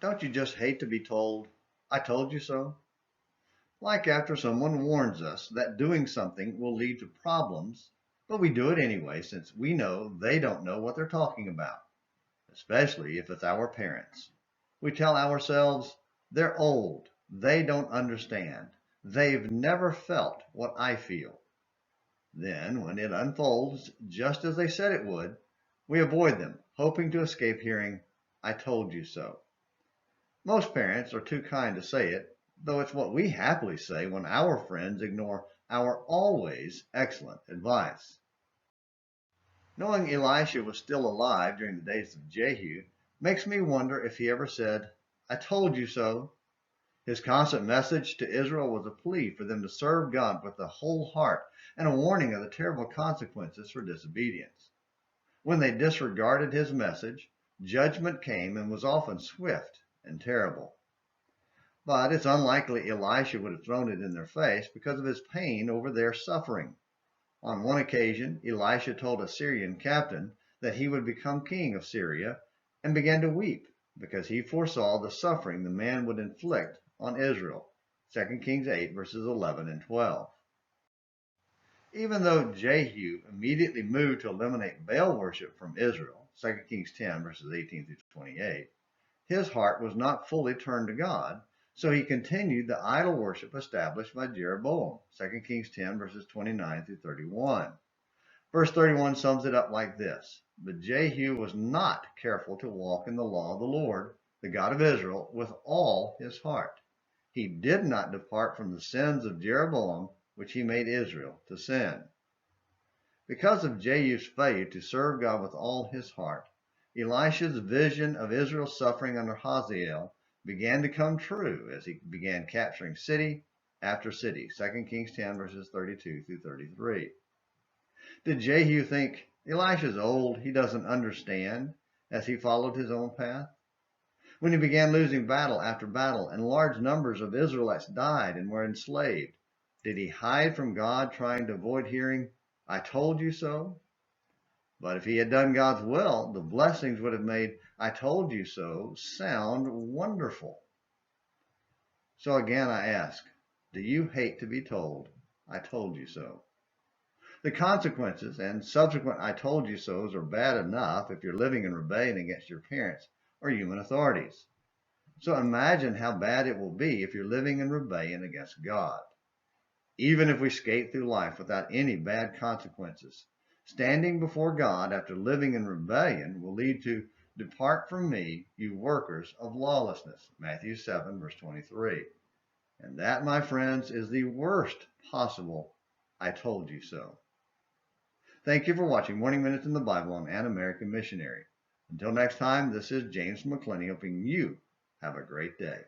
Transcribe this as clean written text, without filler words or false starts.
Don't you just hate to be told, "I told you so"? Like after someone warns us that doing something will lead to problems, but we do it anyway since we know they don't know what they're talking about, especially if it's our parents. We tell ourselves, "They're old, they don't understand, they've never felt what I feel." Then, when it unfolds just as they said it would, we avoid them, hoping to escape hearing, "I told you so." Most parents are too kind to say it, though it's what we happily say when our friends ignore our always excellent advice. Knowing Elisha was still alive during the days of Jehu makes me wonder if he ever said, "I told you so." His constant message to Israel was a plea for them to serve God with the whole heart and a warning of the terrible consequences for disobedience. When they disregarded his message, judgment came and was often swift and terrible. But it's unlikely Elisha would have thrown it in their face because of his pain over their suffering. On one occasion, Elisha told a Syrian captain that he would become king of Syria and began to weep because he foresaw the suffering the man would inflict on Israel. 2 Kings 8 verses 11 and 12. Even though Jehu immediately moved to eliminate Baal worship from Israel, 2 Kings 10 verses 18 through 28, his heart was not fully turned to God, so he continued the idol worship established by Jeroboam, 2 Kings 10 verses 29 through 31. Verse 31 sums it up like this: "But Jehu was not careful to walk in the law of the Lord, the God of Israel, with all his heart. He did not depart from the sins of Jeroboam, which he made Israel to sin." Because of Jehu's failure to serve God with all his heart, Elisha's vision of Israel's suffering under Hazael began to come true as he began capturing city after city. 2 Kings 10 verses 32 through 33. Did Jehu think, "Elisha's old, he doesn't understand," as he followed his own path? When he began losing battle after battle and large numbers of Israelites died and were enslaved, did he hide from God trying to avoid hearing, "I told you so"? But if he had done God's will, the blessings would have made "I told you so" sound wonderful. So again I ask, do you hate to be told, "I told you so"? The consequences and subsequent "I told you so's" are bad enough if you're living in rebellion against your parents or human authorities. So imagine how bad it will be if you're living in rebellion against God. Even if we skate through life without any bad consequences, standing before God after living in rebellion will lead to "Depart from me, you workers of lawlessness," Matthew 7 verse 23. And that, my friends, is the worst possible "I told you so." Thank you for watching Morning Minutes in the Bible on An American Missionary. Until next time, this is James McClenny hoping you have a great day.